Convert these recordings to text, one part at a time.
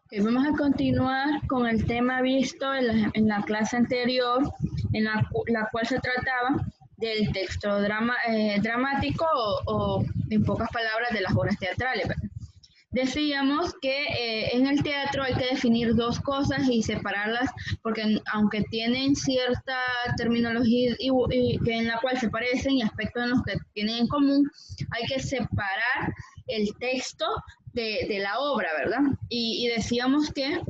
Ok, vamos a continuar con el tema visto en la clase anterior, la cual se trataba del texto dramático o, en pocas palabras, de las obras teatrales, ¿verdad? Decíamos que en el teatro hay que definir dos cosas y separarlas porque aunque tienen cierta terminología que en la cual se parecen y aspectos en los que tienen en común, hay que separar el texto de la obra, ¿verdad? Y decíamos que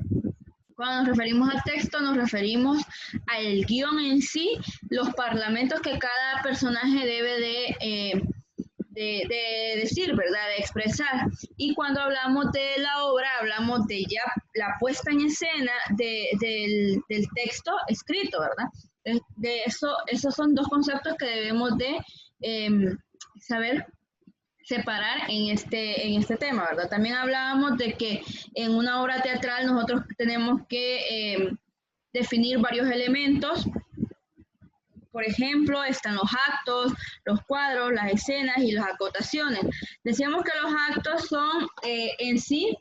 cuando nos referimos al texto, nos referimos al guión en sí, los parlamentos que cada personaje debe de decir, ¿verdad? De expresar. Y cuando hablamos de la obra, hablamos de ya la puesta en escena del texto escrito, ¿verdad? De eso, esos son dos conceptos que debemos de saber separar en este tema, ¿verdad? También hablábamos de que en una obra teatral nosotros tenemos que definir varios elementos. Por ejemplo, están los actos, los cuadros, las escenas y las acotaciones. Decíamos que los actos son en sí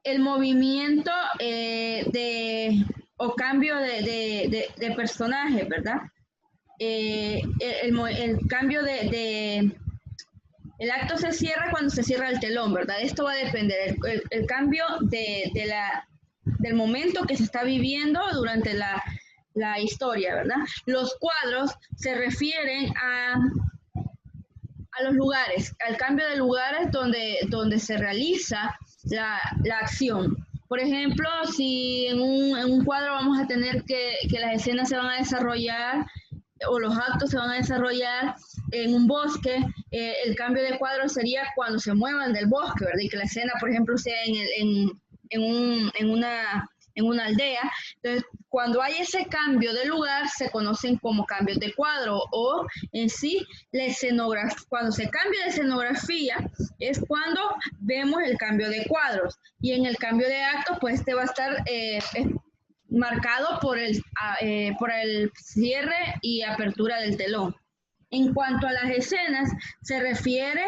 el movimiento o cambio de personaje, ¿verdad? El cambio el acto se cierra cuando se cierra el telón, ¿verdad? Esto va a depender, el cambio del momento que se está viviendo durante la historia, ¿verdad? Los cuadros se refieren a los lugares, al cambio de lugares donde se realiza la acción. Por ejemplo, si en un cuadro vamos a tener que las escenas se van a desarrollar o los actos se van a desarrollar en un bosque, el cambio de cuadro sería cuando se muevan del bosque, ¿verdad? Y que la escena, por ejemplo, sea en una aldea. Entonces, cuando hay ese cambio de lugar, se conocen como cambios de cuadro o en sí, la escenografía. Cuando se cambia de escenografía es cuando vemos el cambio de cuadros. Y en el cambio de actos, pues este va a estar marcado por el cierre y apertura del telón. En cuanto a las escenas, se refiere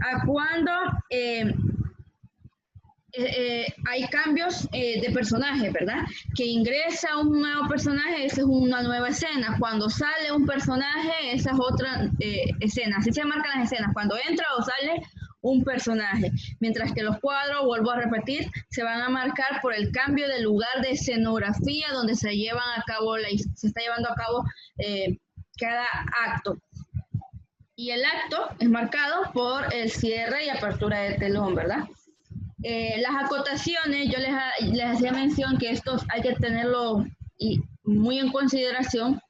a cuando hay cambios de personaje, ¿verdad? Que ingresa un nuevo personaje, esa es una nueva escena. Cuando sale un personaje, esa es otra escena. Así se marcan las escenas, cuando entra o sale un personaje. Mientras que los cuadros, vuelvo a repetir, se van a marcar por el cambio de lugar de escenografía donde se está llevando a cabo cada acto. Y el acto es marcado por el cierre y apertura del telón, ¿verdad? Las acotaciones, yo les hacía mención que estos hay que tenerlo muy en consideración,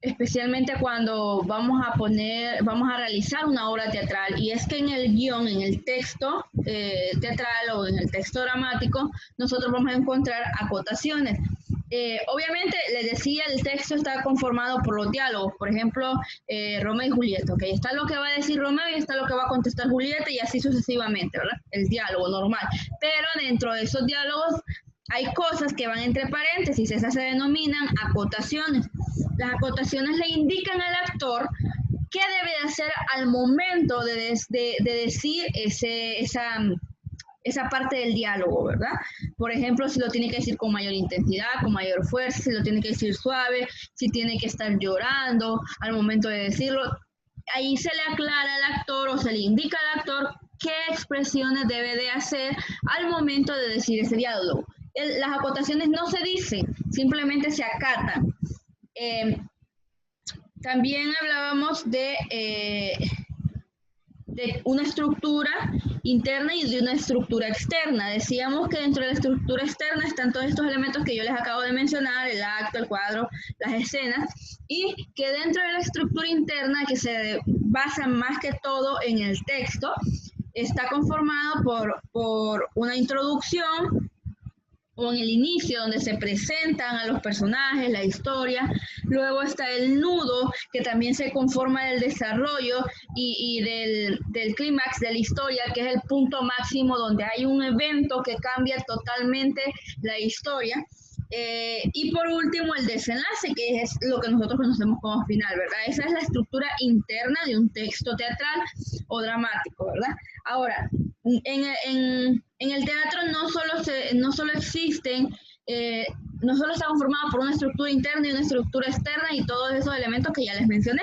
especialmente cuando vamos a realizar una obra teatral. Y es que en el guión, en el texto teatral o en el texto dramático, nosotros vamos a encontrar acotaciones. Obviamente, les decía, el texto está conformado por los diálogos, por ejemplo, Romeo y Julieta, ¿ok? Está lo que va a decir Romeo y está lo que va a contestar Julieta y así sucesivamente, ¿verdad? El diálogo normal. Pero dentro de esos diálogos hay cosas que van entre paréntesis, esas se denominan acotaciones. Las acotaciones le indican al actor qué debe de hacer al momento de decir esa parte del diálogo, ¿verdad? Por ejemplo, si lo tiene que decir con mayor intensidad, con mayor fuerza, si lo tiene que decir suave, si tiene que estar llorando al momento de decirlo. Ahí se le aclara al actor o se le indica al actor qué expresiones debe de hacer al momento de decir ese diálogo. Las acotaciones no se dicen, simplemente se acatan. También hablábamos de una estructura interna y de una estructura externa. Decíamos que dentro de la estructura externa están todos estos elementos que yo les acabo de mencionar, el acto, el cuadro, las escenas, y que dentro de la estructura interna, que se basa más que todo en el texto, está conformado por una introducción, o en el inicio donde se presentan a los personajes, la historia. Luego está el nudo, que también se conforma del desarrollo y del clímax de la historia, que es el punto máximo donde hay un evento que cambia totalmente la historia. Y por último, el desenlace, que es lo que nosotros conocemos como final, ¿verdad? Esa es la estructura interna de un texto teatral o dramático, ¿verdad? Ahora, en En el teatro no solo existen, no solo está conformado por una estructura interna y una estructura externa y todos esos elementos que ya les mencioné,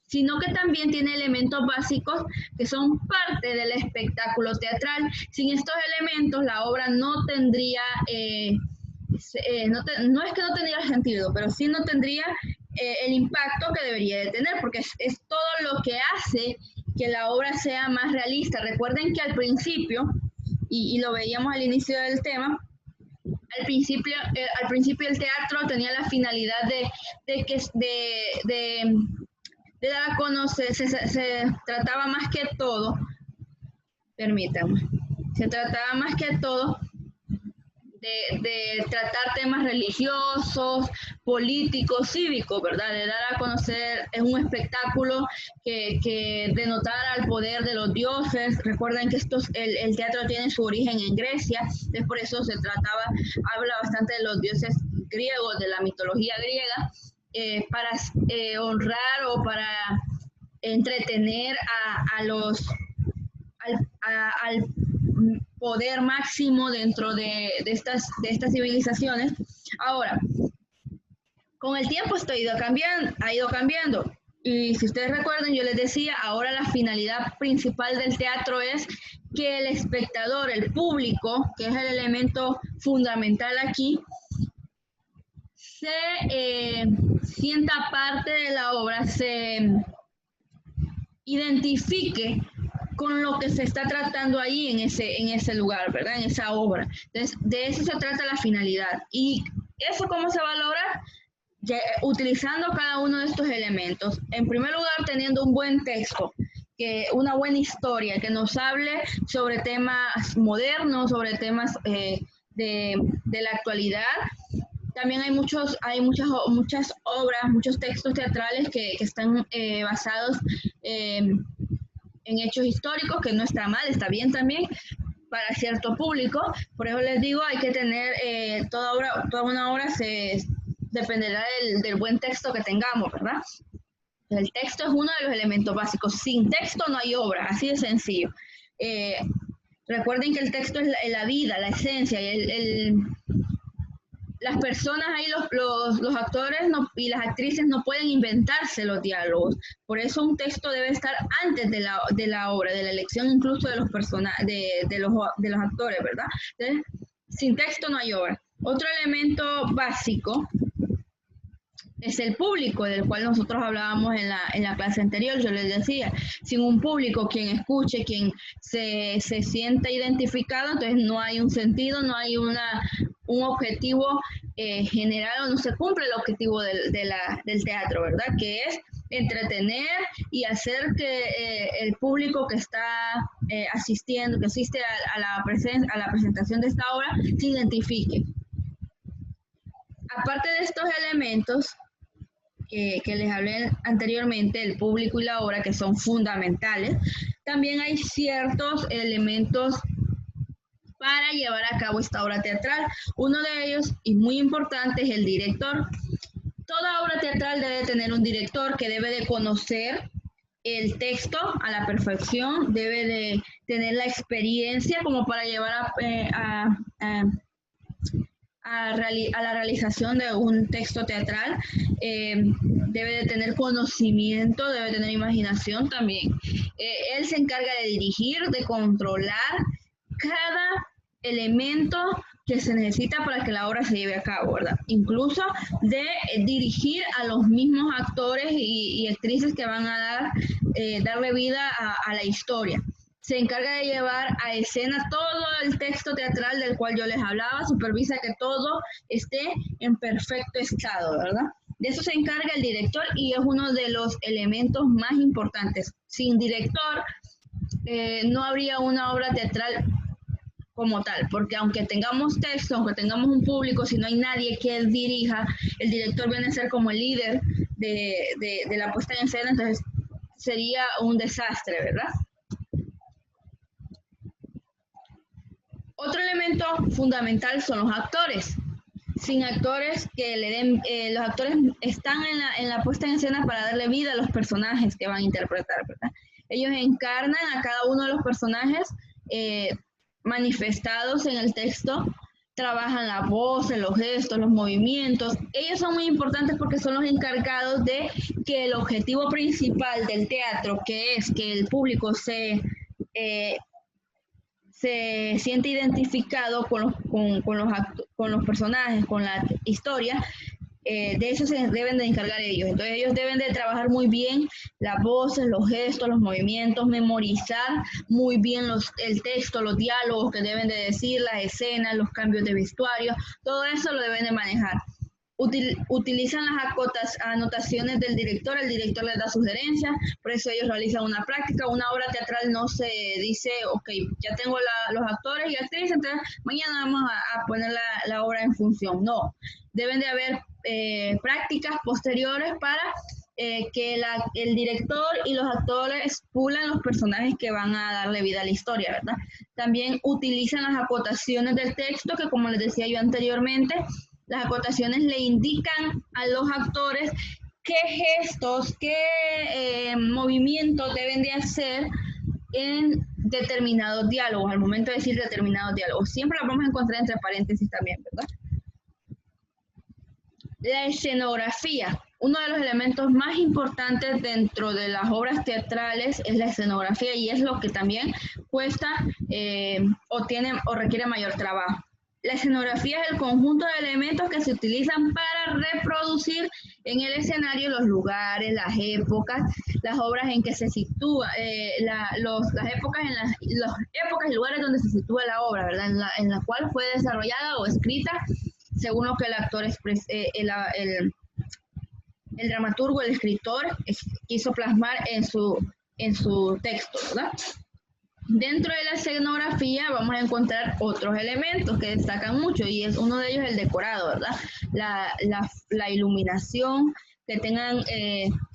sino que también tiene elementos básicos que son parte del espectáculo teatral. Sin estos elementos, la obra no tendría, no es que no tendría sentido, pero sí no tendría el impacto que debería de tener, porque es todo lo que hace que la obra sea más realista. Recuerden que al principio, y lo veíamos al inicio del tema, al principio el teatro tenía la finalidad de dar a conocer, se trataba más que todo, permítanme, se trataba más que todo de tratar temas religiosos, políticos, cívicos, ¿verdad? De dar a conocer, es un espectáculo que denotara el poder de los dioses. Recuerden que el teatro tiene su origen en Grecia, es por eso habla bastante de los dioses griegos, de la mitología griega, para honrar o para entretener al poder máximo dentro de estas civilizaciones. Ahora, con el tiempo esto ha ido cambiando. Y si ustedes recuerdan, yo les decía, ahora la finalidad principal del teatro es que el espectador, el público, que es el elemento fundamental aquí, se sienta parte de la obra, se identifique con lo que se está tratando ahí en ese lugar, ¿verdad? En esa obra. Entonces, de eso se trata la finalidad. ¿Y eso cómo se va a lograr? Utilizando cada uno de estos elementos. En primer lugar, teniendo un buen texto, una buena historia que nos hable sobre temas modernos, sobre temas de la actualidad. También hay muchas obras, muchos textos teatrales que están basados en hechos históricos, que no está mal, está bien también para cierto público. Por eso les digo, hay que tener toda una obra dependerá del buen texto que tengamos, ¿verdad? El texto es uno de los elementos básicos. Sin texto no hay obra, así de sencillo. Recuerden que el texto es la vida, la esencia, las personas ahí, los actores y las actrices no pueden inventarse los diálogos. Por eso un texto debe estar antes de la obra, de la elección incluso de los actores, ¿verdad? Entonces, sin texto no hay obra. Otro elemento básico es el público, del cual nosotros hablábamos en la clase anterior. Yo les decía, sin un público, quien escuche, quien se sienta identificado, entonces no hay un sentido, no hay un objetivo general, o no se cumple el objetivo del teatro, ¿verdad? Que es entretener y hacer que el público que está asistiendo, que asiste a la presentación de esta obra, se identifique. Aparte de estos elementos que les hablé anteriormente, el público y la obra, que son fundamentales, también hay ciertos elementos para llevar a cabo esta obra teatral. Uno de ellos, y muy importante, es el director. Toda obra teatral debe tener un director que debe de conocer el texto a la perfección, debe de tener la experiencia como para llevar a la realización de un texto teatral, debe de tener conocimiento, debe de tener imaginación también. Él se encarga de dirigir, de controlar cada elemento que se necesita para que la obra se lleve a cabo, ¿verdad? Incluso de dirigir a los mismos actores y actrices que van a darle vida a la historia. Se encarga de llevar a escena todo el texto teatral del cual yo les hablaba, supervisa que todo esté en perfecto estado, ¿verdad? De eso se encarga el director y es uno de los elementos más importantes. Sin director no habría una obra teatral como tal, porque aunque tengamos texto, aunque tengamos un público, si no hay nadie que dirija, el director viene a ser como el líder de la puesta en escena, entonces sería un desastre, ¿verdad? Otro elemento fundamental son los actores. Sin actores que le den, los actores están en la puesta en escena para darle vida a los personajes que van a interpretar, ¿verdad? Ellos encarnan a cada uno de los personajes manifestados en el texto, trabajan la voz, los gestos, los movimientos. Ellos son muy importantes porque son los encargados de que el objetivo principal del teatro, que es que el público se siente identificado con los personajes, con la historia, de eso se deben de encargar ellos. Entonces ellos deben de trabajar muy bien las voces, los gestos, los movimientos, memorizar muy bien el texto, los diálogos que deben de decir, las escenas, los cambios de vestuario, todo eso lo deben de manejar. Utilizan las anotaciones del director, el director les da sugerencias, por eso ellos realizan una práctica. Una obra teatral no se dice, ok, ya tengo los actores y actrices, entonces mañana vamos a poner la obra en función. No, deben de haber prácticas posteriores para que el director y los actores pulan los personajes que van a darle vida a la historia, ¿verdad? También utilizan las acotaciones del texto, que como les decía yo anteriormente, las acotaciones le indican a los actores qué gestos, qué movimientos deben de hacer en determinados diálogos, al momento de decir determinados diálogos. Siempre los vamos a encontrar entre paréntesis también, ¿verdad? La escenografía. Uno de los elementos más importantes dentro de las obras teatrales es la escenografía, y es lo que también cuesta o requiere mayor trabajo. La escenografía es el conjunto de elementos que se utilizan para reproducir en el escenario los lugares, las épocas, las obras en que se sitúa, las épocas y lugares donde se sitúa la obra, ¿verdad? En la cual fue desarrollada o escrita según lo que el actor el dramaturgo, el escritor quiso plasmar en su texto, ¿verdad? Dentro de la escenografía vamos a encontrar otros elementos que destacan mucho, y es uno de ellos el decorado, ¿verdad? La iluminación, que tengan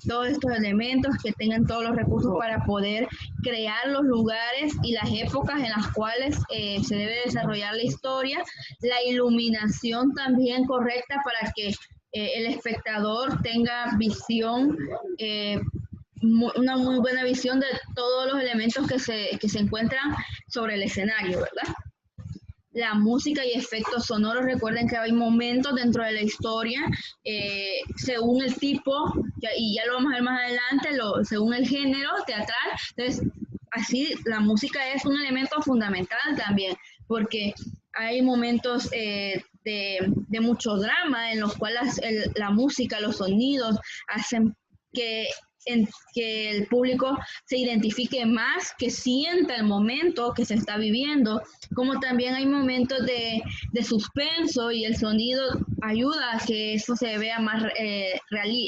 todos estos elementos, que tengan todos los recursos para poder crear los lugares y las épocas en las cuales se debe desarrollar la historia. La iluminación también correcta para que el espectador tenga visión, una muy buena visión de todos los elementos que se encuentran sobre el escenario, ¿verdad? La música y efectos sonoros, recuerden que hay momentos dentro de la historia, según el tipo, y ya lo vamos a ver más adelante, según el género teatral. Entonces, así la música es un elemento fundamental también, porque hay momentos de mucho drama en los cuales la música, los sonidos hacen que el público se identifique más, que sienta el momento que se está viviendo, como también hay momentos de suspenso, y el sonido ayuda a que eso se vea más real,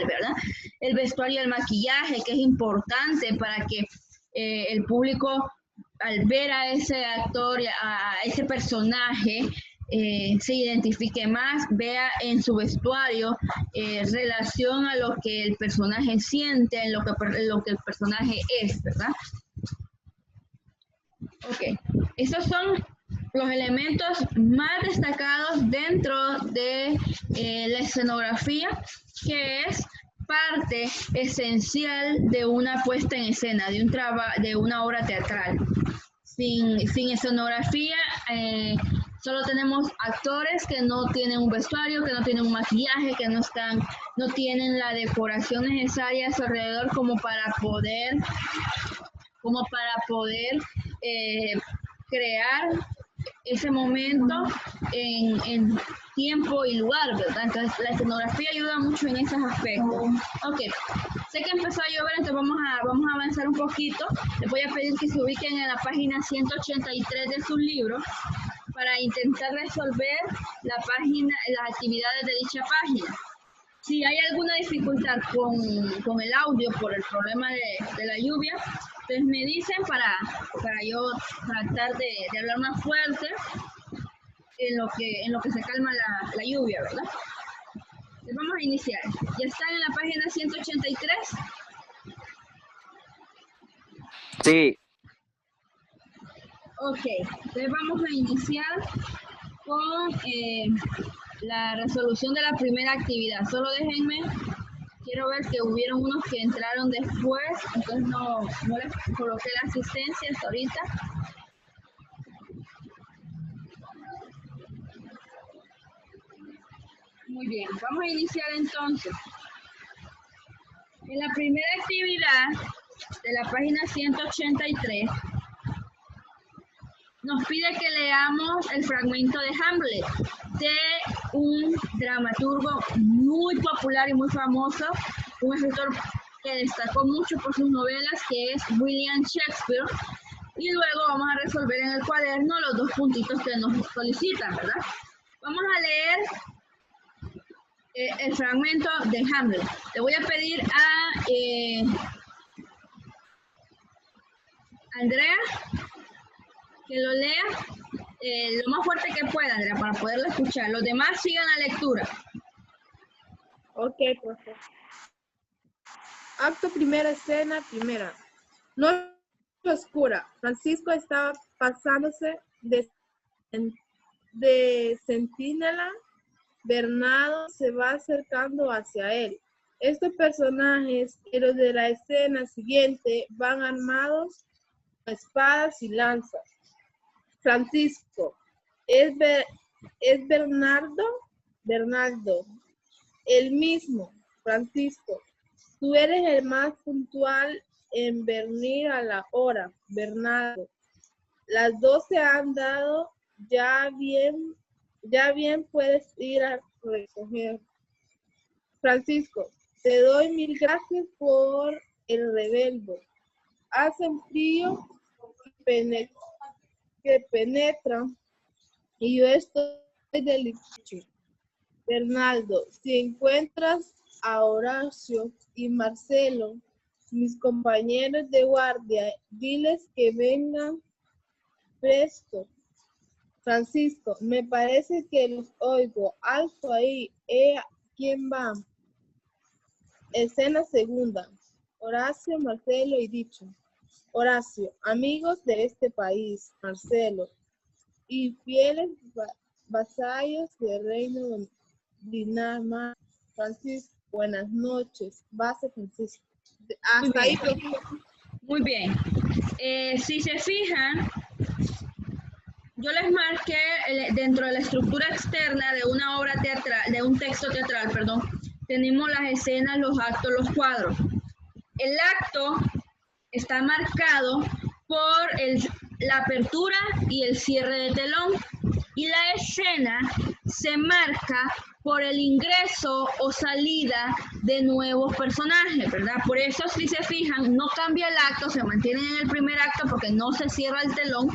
¿verdad? El vestuario y el maquillaje, que es importante para que el público, al ver a ese actor, a ese personaje, se identifique más, vea en su vestuario relación a lo que el personaje siente, en lo que el personaje es, ¿verdad? Ok, estos son los elementos más destacados dentro de la escenografía, que es parte esencial de una puesta en escena, de una obra teatral. Sin escenografía, solo tenemos actores que no tienen un vestuario, que no tienen un maquillaje, que no tienen la decoración necesaria a su alrededor como para poder crear ese momento en tiempo y lugar, ¿verdad? Entonces la escenografía ayuda mucho en esos aspectos. Ok, sé que empezó a llover, entonces vamos a avanzar un poquito. Les voy a pedir que se ubiquen en la página 183 de su libro para intentar resolver las actividades de dicha página. Si hay alguna dificultad con el audio por el problema de la lluvia, entonces me dicen para yo tratar de hablar más fuerte en lo que se calma la lluvia, ¿verdad? Entonces vamos a iniciar. ¿Ya están en la página 183? Sí. Ok, entonces vamos a iniciar con la resolución de la primera actividad. Solo déjenme, quiero ver que hubieron unos que entraron después, entonces no les coloqué la asistencia hasta ahorita. Muy bien, vamos a iniciar entonces. En la primera actividad de la página 183 nos pide que leamos el fragmento de Hamlet de un dramaturgo muy popular y muy famoso, un escritor que destacó mucho por sus novelas, que es William Shakespeare. Y luego vamos a resolver en el cuaderno los dos puntitos que nos solicitan, ¿verdad? Vamos a leer el fragmento de Hamlet. Le voy a pedir a Andrea que lo lea lo más fuerte que pueda, Andrea, para poderlo escuchar. Los demás sigan la lectura. Ok, profe. Acto primera, escena primera. Noche oscura. Francisco estaba pasándose de centinela. Bernardo se va acercando hacia él. Estos personajes y los de la escena siguiente van armados con espadas y lanzas. Francisco, ¿es Bernardo? Bernardo, el mismo. Francisco, tú eres el más puntual en venir a la hora. Bernardo, las 12 han dado, ya bien puedes ir a recoger. Francisco, te doy mil gracias por el rebelde. Hace un frío que penetra y yo estoy delicioso. Bernardo, si encuentras a Horacio y Marcelo, mis compañeros de guardia, diles que vengan presto. Francisco, me parece que los oigo. Alto ahí. ¿Quién va? Escena segunda. Horacio, Marcelo y Dicho. Horacio, amigos de este país. Marcelo, y fieles vasallos del reino de Dinamarca. Francisco, buenas noches. Base Francisco. Hasta ahí, profe. Muy bien. Si se fijan, yo les marqué dentro de la estructura externa de una obra teatral, de un texto teatral, perdón, tenemos las escenas, los actos, los cuadros. El acto está marcado por la apertura y el cierre de telón, y la escena se marca por el ingreso o salida de nuevos personajes, ¿verdad? Por eso, si se fijan, no cambia el acto, se mantiene en el primer acto porque no se cierra el telón,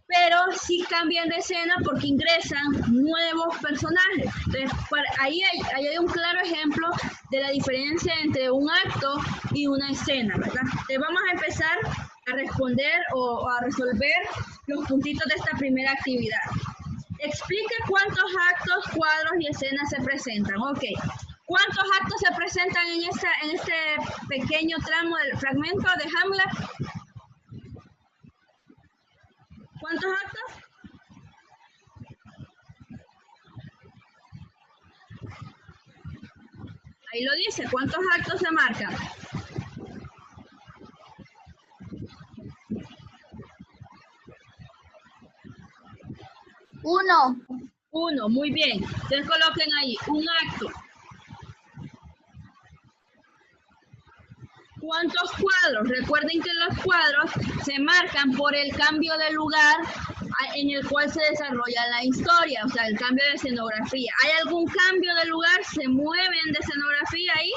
pero sí cambian de escena porque ingresan nuevos personajes. Entonces, ahí hay un claro ejemplo de la diferencia entre un acto y una escena, ¿verdad? Entonces, vamos a empezar a responder o a resolver los puntitos de esta primera actividad. Explique cuántos actos, cuadros y escenas se presentan. Ok. ¿Cuántos actos se presentan en este pequeño tramo del fragmento de Hamlet? ¿Cuántos actos? Ahí lo dice. ¿Cuántos actos se marcan? Uno, muy bien. Entonces coloquen ahí un acto. ¿Cuántos cuadros? Recuerden que los cuadros se marcan por el cambio de lugar en el cual se desarrolla la historia, o sea, el cambio de escenografía. ¿Hay algún cambio de lugar? ¿Se mueven de escenografía ahí?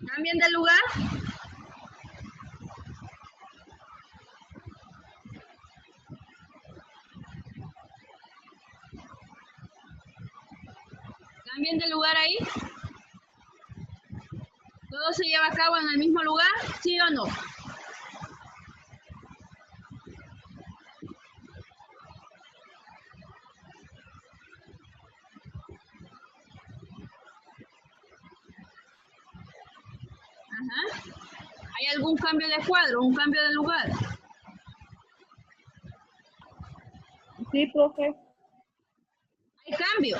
¿Cambian de lugar? ¿Cambian de lugar ahí? ¿Todo se lleva a cabo en el mismo lugar? ¿Sí o no? Ajá. ¿Hay algún cambio de cuadro, un cambio de lugar? Sí, profe. ¿Hay cambio?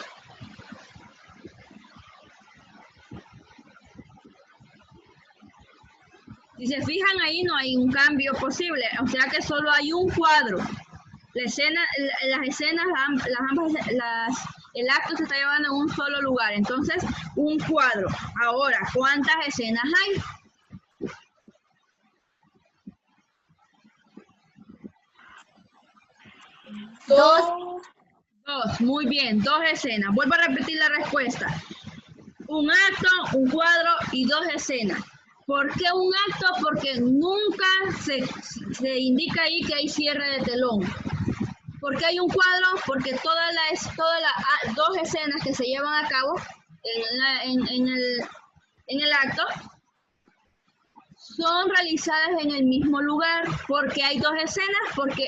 Si se fijan ahí no hay un cambio posible, o sea que solo hay un cuadro. La escena, las escenas, el acto se está llevando en un solo lugar, entonces un cuadro. Ahora, ¿cuántas escenas hay? Dos. Dos, muy bien, dos escenas. Vuelvo a repetir la respuesta. Un acto, un cuadro y dos escenas. ¿Por qué un acto? Porque nunca se indica ahí que hay cierre de telón. ¿Por qué hay un cuadro? Porque todas las dos escenas que se llevan a cabo en el acto son realizadas en el mismo lugar. ¿Por qué hay dos escenas? Porque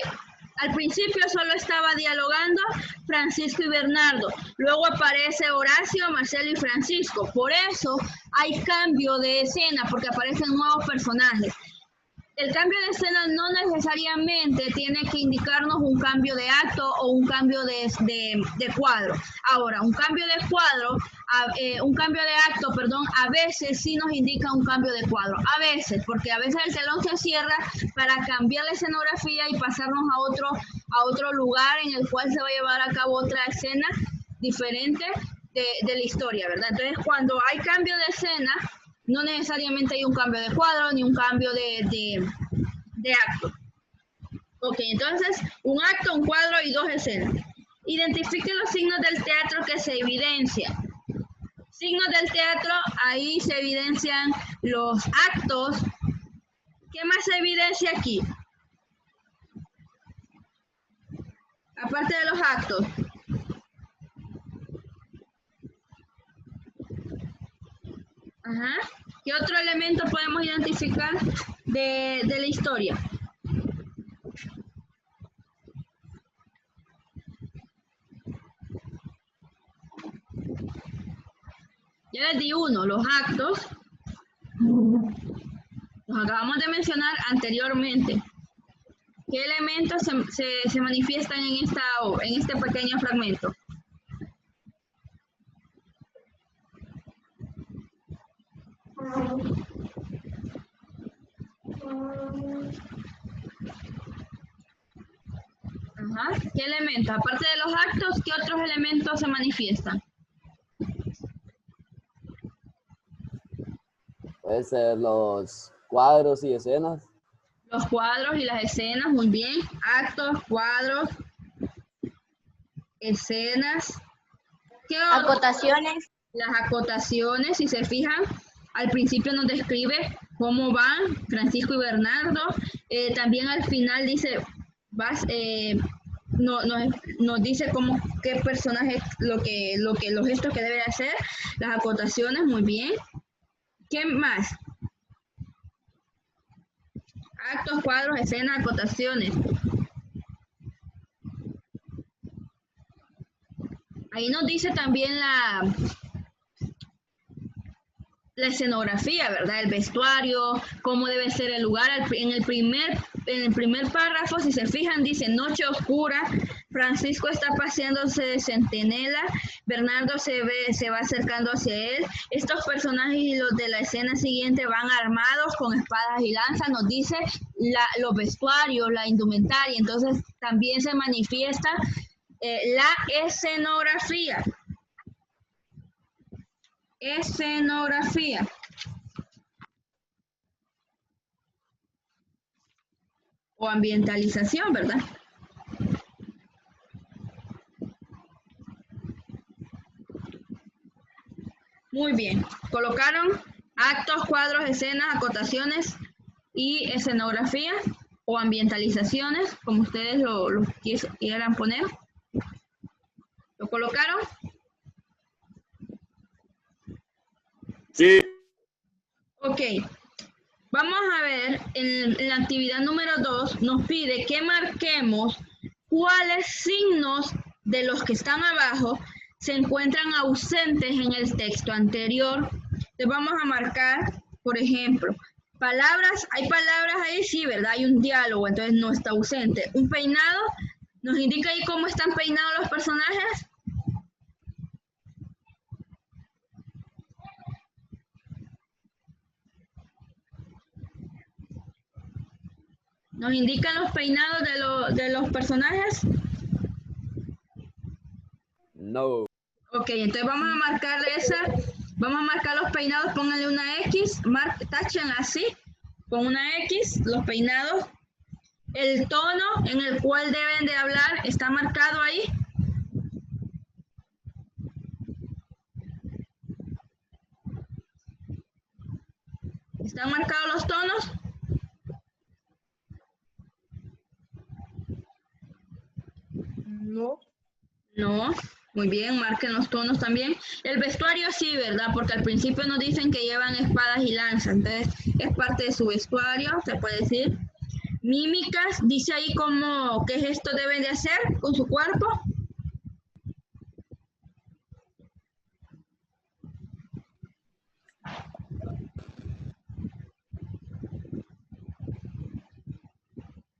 al principio solo estaba dialogando Francisco y Bernardo. Luego aparece Horacio, Marcelo y Francisco. Por eso hay cambio de escena, porque aparecen nuevos personajes. El cambio de escena no necesariamente tiene que indicarnos un cambio de acto o un cambio de cuadro. Ahora, un cambio de cuadro, un cambio de acto, perdón, a veces sí nos indica un cambio de cuadro. A veces, porque a veces el telón se cierra para cambiar la escenografía y pasarnos a otro lugar en el cual se va a llevar a cabo otra escena diferente de la historia, ¿verdad? Entonces, cuando hay cambio de escena, no necesariamente hay un cambio de cuadro ni un cambio de acto. Ok, entonces, un acto, un cuadro y dos escenas. Identifique los signos del teatro que se evidencian. Signos del teatro, ahí se evidencian los actos. ¿Qué más se evidencia aquí? Aparte de los actos. Ajá. ¿Qué otro elemento podemos identificar de la historia? Ya les di uno, los actos. Los acabamos de mencionar anteriormente. ¿Qué elementos se manifiestan en este pequeño fragmento? Ajá. ¿Qué elementos? Aparte de los actos, ¿qué otros elementos se manifiestan? Puede ser los cuadros y escenas. Los cuadros y las escenas, muy bien. Actos, cuadros, escenas. ¿Qué otro? Acotaciones. Las acotaciones, si se fijan, al principio nos describe cómo van Francisco y Bernardo. También al final dice, nos dice qué personaje, los gestos que debe hacer, las acotaciones, muy bien. ¿Qué más? Actos, cuadros, escenas, acotaciones. Ahí nos dice también la escenografía, ¿verdad? El vestuario, cómo debe ser el lugar. En el primer párrafo, si se fijan, dice noche oscura, Francisco está paseándose de centinela, Bernardo se va acercando hacia él. Estos personajes y los de la escena siguiente van armados con espadas y lanzas, nos dice los vestuarios, la indumentaria. Entonces también se manifiesta la escenografía. Escenografía. O ambientalización, ¿verdad? Muy bien. Colocaron actos, cuadros, escenas, acotaciones y escenografía o ambientalizaciones, como ustedes lo quieran poner. ¿Lo colocaron? Sí. Ok. Vamos a ver, en la actividad número 2 nos pide que marquemos cuáles signos de los que están abajo se encuentran ausentes en el texto anterior. Entonces vamos a marcar, por ejemplo, palabras, hay palabras ahí, sí, ¿verdad? Hay un diálogo, entonces no está ausente. Un peinado, nos indica ahí cómo están peinados los personajes. ¿Nos indican los peinados de los personajes? No. Ok, entonces vamos a marcar vamos a marcar los peinados, pónganle una X, táchenla así, con una X, los peinados. El tono en el cual deben de hablar está marcado ahí. ¿Están marcados los tonos? No. No. Muy bien, marquen los tonos también. El vestuario sí, ¿verdad? Porque al principio nos dicen que llevan espadas y lanzas, entonces es parte de su vestuario, se puede decir. Mímicas, dice ahí como qué gestos deben de hacer con su cuerpo.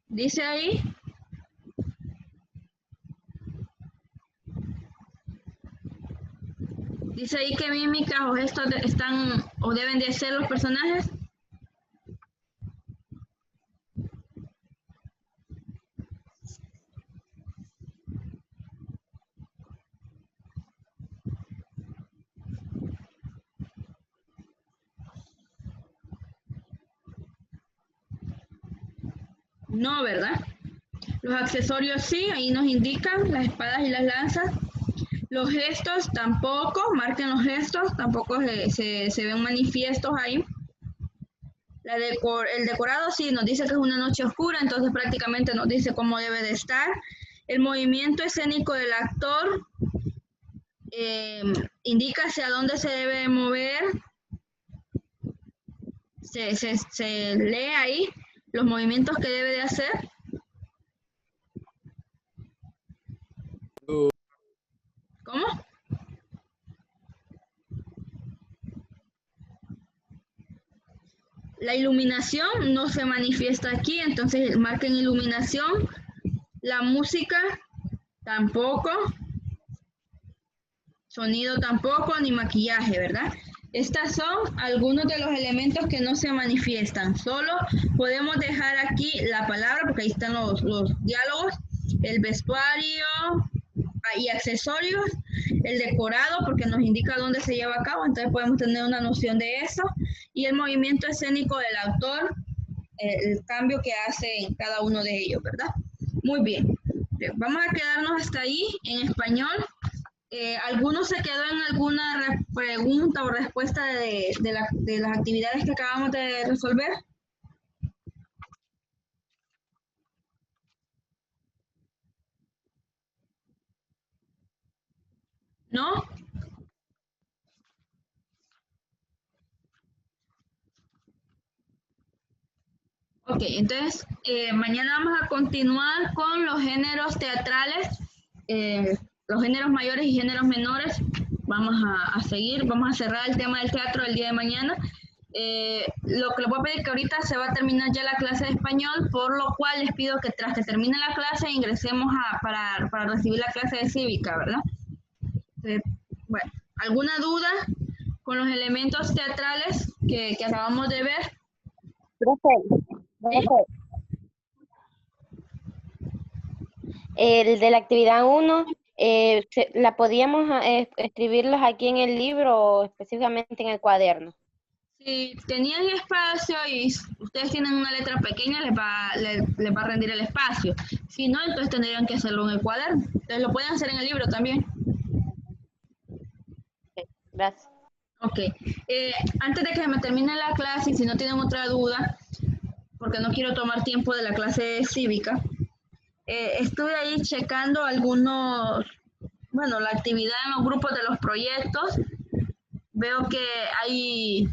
Dice ahí. Dice ahí qué mímicas o gestos están o deben de hacer los personajes. No, ¿verdad? Los accesorios sí, ahí nos indican las espadas y las lanzas. Los gestos tampoco, marquen los gestos, tampoco se ven manifiestos ahí. El decorado sí nos dice que es una noche oscura, entonces prácticamente nos dice cómo debe de estar. El movimiento escénico del actor indica hacia dónde se debe mover. Se lee ahí los movimientos que debe de hacer. ¿Cómo? La iluminación no se manifiesta aquí, entonces marquen iluminación. La música tampoco. Sonido tampoco, ni maquillaje, ¿verdad? Estos son algunos de los elementos que no se manifiestan. Solo podemos dejar aquí la palabra, porque ahí están los diálogos, el vestuario y accesorios, el decorado, porque nos indica dónde se lleva a cabo, entonces podemos tener una noción de eso, y el movimiento escénico del autor, el cambio que hace en cada uno de ellos, ¿verdad? Muy bien. Vamos a quedarnos hasta ahí en español. ¿Alguno se quedó en alguna pregunta o respuesta de las actividades que acabamos de resolver? ¿No? Ok, entonces mañana vamos a continuar con los géneros teatrales, los géneros mayores y géneros menores. Vamos a seguir, vamos a cerrar el tema del teatro el día de mañana. Lo que les voy a pedir que ahorita se va a terminar ya la clase de español, por lo cual les pido que tras que termine la clase ingresemos para recibir la clase de cívica, ¿verdad? Bueno, ¿alguna duda con los elementos teatrales que acabamos de ver? Profe, el de la actividad 1, ¿la podíamos escribirlas aquí en el libro o específicamente en el cuaderno? Si tenían espacio y ustedes tienen una letra pequeña, les va a rendir el espacio. Si no, entonces tendrían que hacerlo en el cuaderno. Entonces lo pueden hacer en el libro también. Okay, gracias. Ok. Antes de que me termine la clase, y si no tienen otra duda, porque no quiero tomar tiempo de la clase cívica, estuve ahí checando algunos, bueno, la actividad en los grupos de los proyectos. Veo que hay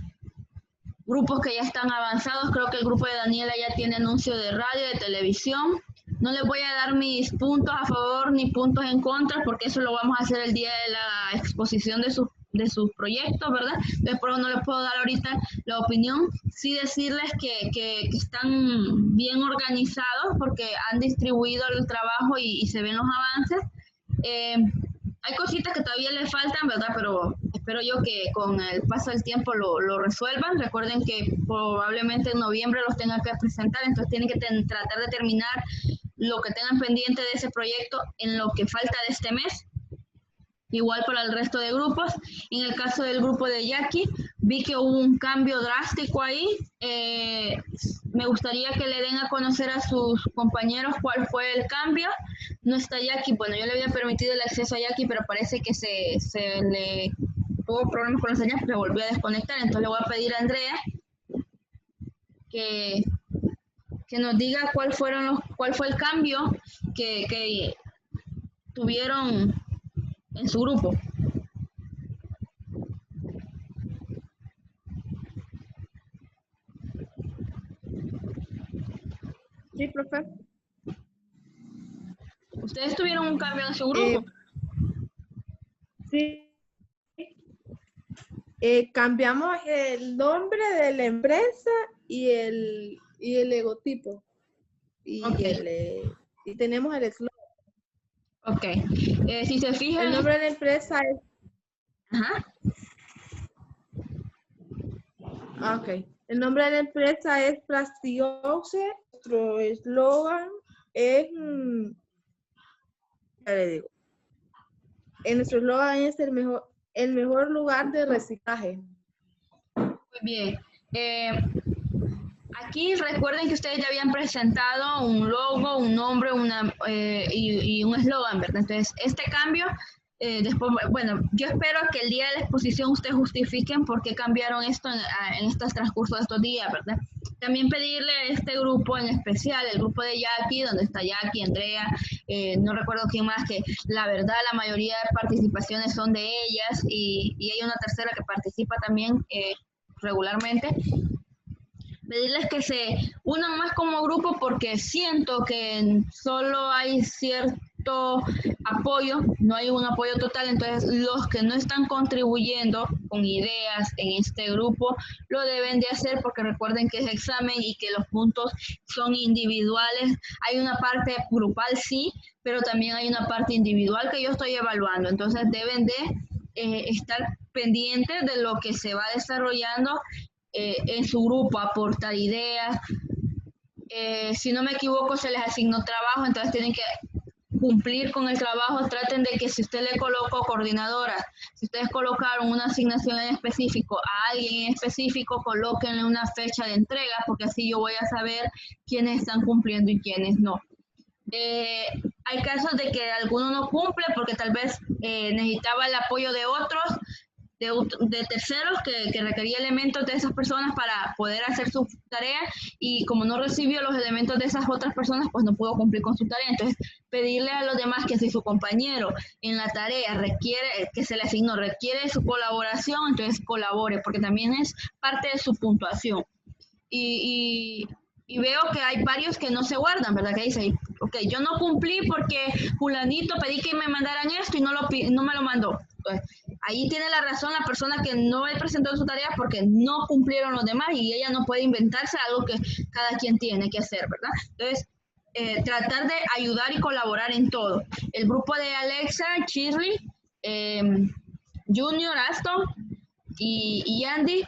grupos que ya están avanzados. Creo que el grupo de Daniela ya tiene anuncio de radio, de televisión. No les voy a dar mis puntos a favor ni puntos en contra, porque eso lo vamos a hacer el día de la exposición de sus proyectos, ¿verdad? Entonces, por eso no les puedo dar ahorita la opinión. Sí decirles que están bien organizados, porque han distribuido el trabajo y se ven los avances. Hay cositas que todavía les faltan, ¿verdad? Pero espero yo que con el paso del tiempo lo resuelvan. Recuerden que probablemente en noviembre los tengan que presentar, entonces tienen que tratar de terminar lo que tengan pendiente de ese proyecto en lo que falta de este mes. Igual para el resto de grupos. En el caso del grupo de Jackie, vi que hubo un cambio drástico ahí. Me gustaría que le den a conocer a sus compañeros cuál fue el cambio. No está Jackie, bueno, yo le había permitido el acceso a Jackie, pero parece que se le tuvo problemas con la señal, se volvió a desconectar. Entonces le voy a pedir a Andrea que nos diga cuál fue el cambio que tuvieron en su grupo. Sí, profe. ¿Ustedes tuvieron un cambio en su grupo? Sí. Cambiamos el nombre de la empresa y el logotipo. Y, Okay. Y tenemos el eslogan. Ok. Si se fijan... El nombre de la empresa es... Ajá. Ok. El nombre de la empresa es Plastiose. Nuestro eslogan es... ya le digo. Nuestro eslogan es el mejor lugar de reciclaje. Muy bien. Aquí recuerden que ustedes ya habían presentado un logo, un nombre y un eslogan, ¿verdad? Entonces, este cambio, después, bueno, yo espero que el día de la exposición ustedes justifiquen por qué cambiaron esto en estos transcurso de estos días, ¿verdad? También pedirle a este grupo en especial, el grupo de Jackie, donde está Jackie, Andrea, no recuerdo quién más, que la verdad la mayoría de participaciones son de ellas y hay una tercera que participa también regularmente. Pedirles que se unan más como grupo porque siento que solo hay cierto apoyo, no hay un apoyo total, entonces los que no están contribuyendo con ideas en este grupo lo deben de hacer porque recuerden que es examen y que los puntos son individuales. Hay una parte grupal sí, pero también hay una parte individual que yo estoy evaluando, entonces deben de estar pendientes de lo que se va desarrollando en su grupo, aportar ideas. Si no me equivoco, se les asignó trabajo, entonces tienen que cumplir con el trabajo. Traten de que si usted le colocó coordinadora, si ustedes colocaron una asignación en específico a alguien en específico, colóquenle una fecha de entrega, porque así yo voy a saber quiénes están cumpliendo y quiénes no. Hay casos de que alguno no cumple porque tal vez necesitaba el apoyo de otros, de terceros que requería elementos de esas personas para poder hacer su tarea y como no recibió los elementos de esas otras personas, pues no pudo cumplir con su tarea. Entonces, pedirle a los demás que si su compañero en la tarea requiere, que se le asignó, requiere su colaboración, entonces colabore, porque también es parte de su puntuación. Y veo que hay varios que no se guardan, ¿verdad? Que dicen, ok, yo no cumplí porque fulanito pedí que me mandaran esto y no me lo mandó. Entonces, ahí tiene la razón la persona que no presentó su tarea porque no cumplieron los demás y ella no puede inventarse algo que cada quien tiene que hacer, ¿verdad? Entonces, tratar de ayudar y colaborar en todo. El grupo de Alexa, Shirley, Junior, Aston y Andy,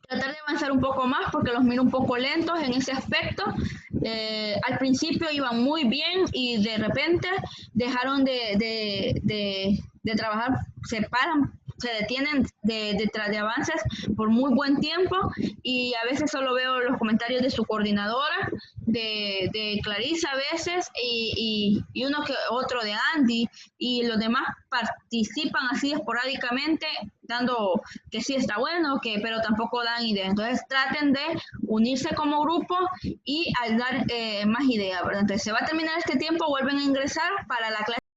tratar de avanzar un poco más porque los miro un poco lentos en ese aspecto. Al principio iban muy bien y de repente dejaron de trabajar, se detienen detrás de avances por muy buen tiempo y a veces solo veo los comentarios de su coordinadora, de Clarisa a veces y uno que otro de Andy y los demás participan así esporádicamente dando que sí está bueno, pero tampoco dan ideas. Entonces traten de unirse como grupo y al dar más ideas, ¿verdad? Entonces se va a terminar este tiempo, vuelven a ingresar para la clase